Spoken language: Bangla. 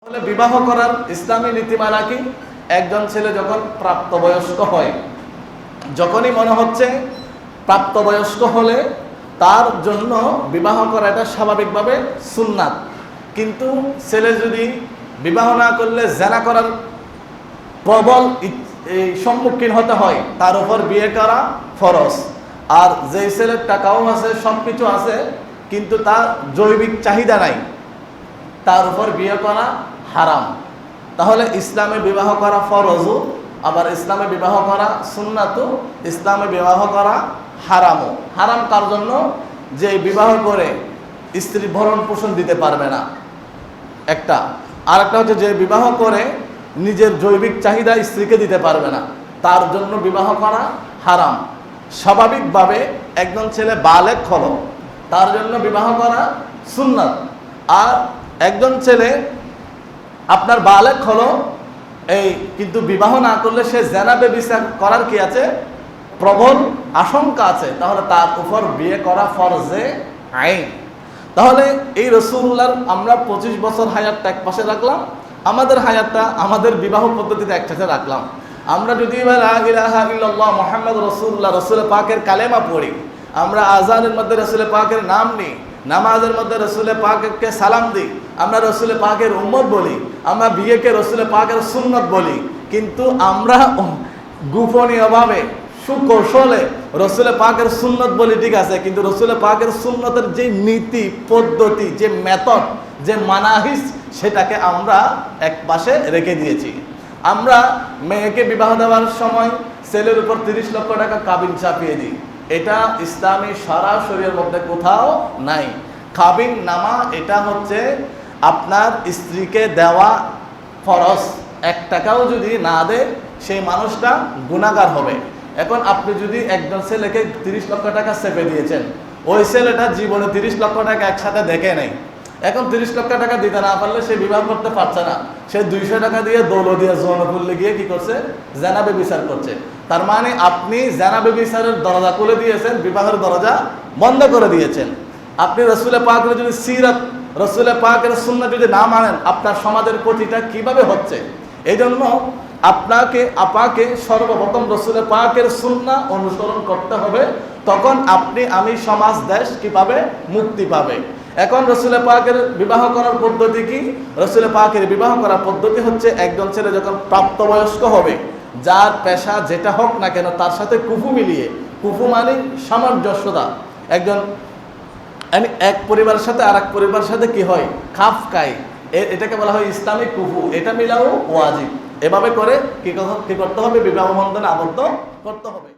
তাহলে বিবাহ করার ইসলামী নীতিমালা কি? একজন ছেলে যখন প্রাপ্তবয়স্ক হয়, যখনই মনে হচ্ছে প্রাপ্তবয়স্ক হলে তার জন্য বিবাহ করা এটা স্বাভাবিকভাবে সুন্নাত। কিন্তু ছেলে যদি বিবাহ না করলে জেনা করার প্রবল সম্মুখীন হতে হয়, তার উপর বিয়ে করা ফরজ। আর যেই ছেলের টাকাও আছে, সব কিছু আছে, কিন্তু তার জৈবিক চাহিদা নাই, তার উপর বিয়ে করা হারাম। তাহলে ইসলামে বিবাহ করা ফরজও, আবার ইসলামে বিবাহ করা সুন্নাতও, ইসলামে বিবাহ করা হারামও। হারাম তার জন্য যে বিবাহ করে স্ত্রী ভরণ পোষণ দিতে পারবে না, একটা। আর একটা হচ্ছে যে বিবাহ করে নিজের জৈবিক চাহিদা স্ত্রীকে দিতে পারবে না, তার জন্য বিবাহ করা হারাম। স্বাভাবিকভাবে একজন ছেলে বালেগ হলো, তার জন্য বিবাহ করা সুন্নাত। আর একজন ছেলে আপনার বালেগ হলো কিন্তু বিবাহ না করলে সে জেনা ব্যভিচার করার কি আছে, প্রবল আশঙ্কা আছে, তাহলে তার উপর বিয়ে করা ফরজে আইন। তাহলে এই রাসূলুল্লাহর আমরা 25 বছর হায়াতটা এক পাশে রাখলাম, আমাদের হায়াতটা আমাদের বিবাহ পদ্ধতিতে একসাথে রাখলাম। আমরা যদি লা ইলাহা ইল্লাল্লাহ মুহাম্মাদুর রাসূলুল্লাহ, রাসূল পাকের কালেমা পড়ি, আমরা আযানের মধ্যে রাসূল পাকের নাম নিই, নামাজের মধ্যে রাসূল পাককে সালাম দিই, আমরা রাসূল পাকের উম্মত বলি, আমরা বিয়েকে রাসূল পাকের সুন্নত বলি, কিন্তু আমরা গোপনীয়ভাবে সুকৌশলে রাসূল পাকের সুন্নত বলি, ঠিক আছে, কিন্তু রাসূল পাকের সুন্নতের যে নীতি পদ্ধতি, যে মেথড, যে মানাহিজ, সেটাকে আমরা এক পাশে রেখে দিয়েছি। আমরা মেয়েকে বিবাহ দেওয়ার সময় ছেলের উপর 30 লক্ষ টাকা কাবিন চাপিয়ে দিই। এটা ইসলামী সরাসরির মধ্যে কোথাও নাই। কাবিন নামা এটা হচ্ছে আপনার স্ত্রীকে দেওয়া ফরজ। 1 টাকাও যদি না দেয় সেই মানুষটা গুনাহগার হবে। এখন আপনি যদি একজন ছেলেকে 30 লক্ষ টাকা চেপে দিয়েছেন, ওই ছেলেটা জীবনে 30 লক্ষ টাকা একসাথে দেখে নেই, এখন 30 লক্ষ টাকা দিতে না পারলে সে বিবাহ করতে পারছে না, সে 200 টাকা দিয়ে দৌলতদিয়া যৌনপল্লী গিয়ে কি করছে, জেনা ব্যভিচার করছে। তার মানে আপনি জেনা ব্যভিচারের দরজা খুলে দিয়েছেন, বিবাহের দরজা বন্ধ করে দিয়েছেন। আপনি রাসূল পাকের যদি সিরাত, রাসূল পাকের সুন্নাহ যদি না মানেন, আপনার সমাজের ক্ষতিটা কিভাবে হচ্ছে? এই জন্য আপনাকে আপাকে সর্বপ্রথম রাসূল পাকের সুন্নাহ অনুসরণ করতে হবে, তখন আপনি আমি সমাজ দেশ কি পাবে, মুক্তি পাবে। এখন রাসূল পাকের বিবাহ করার পদ্ধতি কি? রাসূল পাকের বিবাহ করার পদ্ধতি হচ্ছে একজন ছেলে যখন প্রাপ্তবয়স্ক হবে, যার পেশা যেটা হোক না কেন, তার সাথে কুফু মিলিয়ে, কুফু মানে সামঞ্জস্যতা, একজন এক পরিবারের সাথে আর এক পরিবারের সাথে কি হয়, খাপ খায়, এটাকে বলা হয় ইসলামিক কুফু, এটা মিলাও ওয়াজিব। এভাবে করে কি করতে হবে, বিবাহ বন্ধনে আবদ্ধ করতে হবে।